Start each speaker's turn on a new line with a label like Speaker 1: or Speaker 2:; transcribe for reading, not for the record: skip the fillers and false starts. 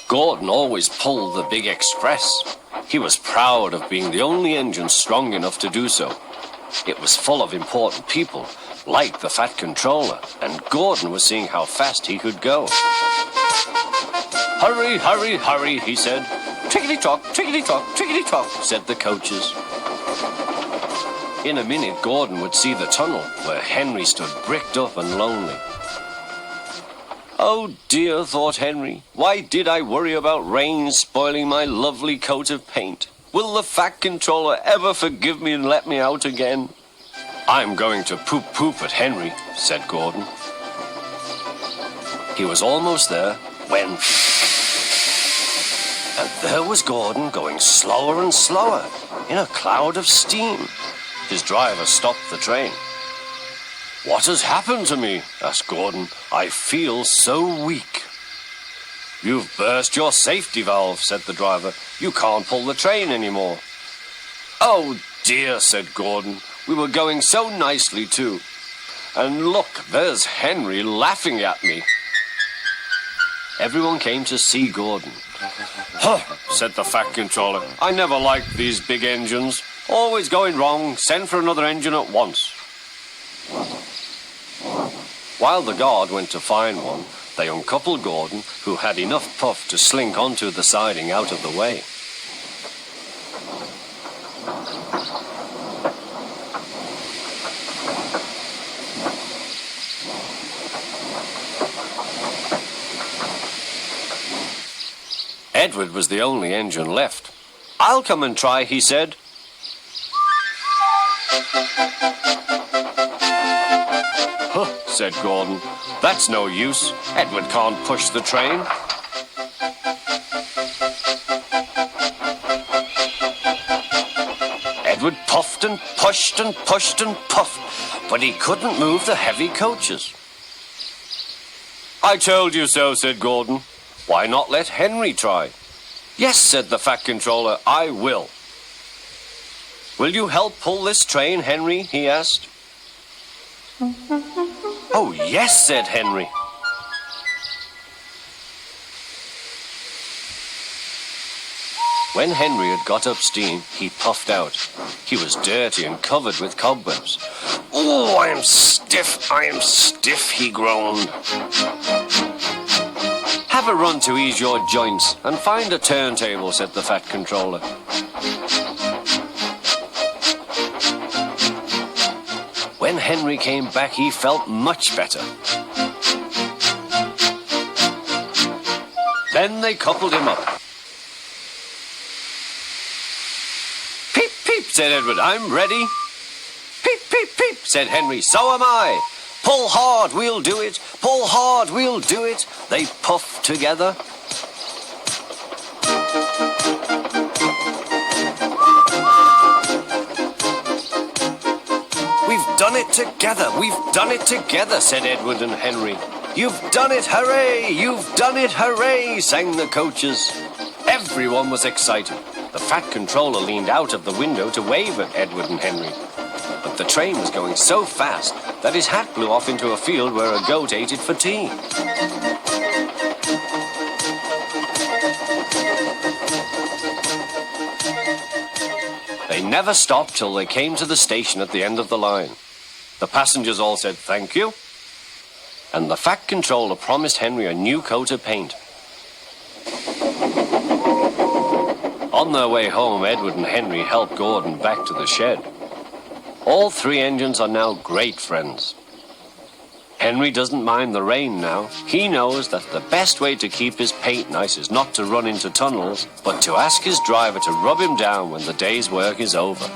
Speaker 1: Gordon always pulled the big express. He was proud of being the only engine strong enough to do so. It was full of important people, like the Fat Controller, and Gordon was seeing how fast he could go. "Hurry, hurry, hurry," he said. "Tickety-tock, tickety-tock, tickety-tock," said the coaches. In a minute, Gordon would see the tunnel where Henry stood bricked up and lonely. "Oh dear," thought Henry, "why did I worry about rain spoiling my lovely coat of paint? Will the Fat Controller ever forgive me and let me out again?" "I'm going to poop at Henry," said Gordon. He was almost there when... And there was Gordon going slower and slower in a cloud of steam. His driver stopped the train. "What has happened to me?" asked Gordon. "I feel so weak." "You've burst your safety valve," said the driver. "You can't pull the train anymore." "Oh dear," said Gordon. "We were going so nicely too. And look, there's Henry laughing at me." Everyone came to see Gordon. "Huh," said the Fat Controller. "I never liked these big engines. Always going wrong. Send for another engine at once." While the guard went to find one, they uncoupled Gordon, who had enough puff to slink onto the siding out of the way. Edward was the only engine left. "I'll come and try," he said. "Huh," said Gordon. "That's no use. Edward can't push the train." Edward puffed and pushed and pushed and puffed, but he couldn't move the heavy coaches. "I told you so," said Gordon. "Why not let Henry try?" "Yes," said the Fat Controller, "I will." "Will you help pull this train, Henry?" he asked. "Oh, yes," said Henry. When Henry had got up steam, he puffed out. He was dirty and covered with cobwebs. "Oh, I am stiff, he groaned. "Have a run to ease your joints and find a turntable," said the Fat Controller. When Henry came back, he felt much better. Then they coupled him up. "Peep, peep," said Edward, "I'm ready." "Peep, peep, peep," said Henry, "so am I." "Pull hard, we'll do it. Pull hard, we'll do it." They puffed together. "We've done it together. We've done it together," said Edward and Henry. "You've done it, hooray! You've done it, hooray!" sang the coaches. Everyone was excited. The Fat Controller leaned out of the window to wave at Edward and Henry. But the train was going so fast that his hat blew off into a field where a goat ate it for tea. They never stopped till they came to the station at the end of the line. The passengers all said thank you, and the Fat Controller promised Henry a new coat of paint. On their way home, Edward and Henry helped Gordon back to the shed. All three engines are now great friends. Henry doesn't mind the rain now. He knows that the best way to keep his paint nice is not to run into tunnels, but to ask his driver to rub him down when the day's work is over.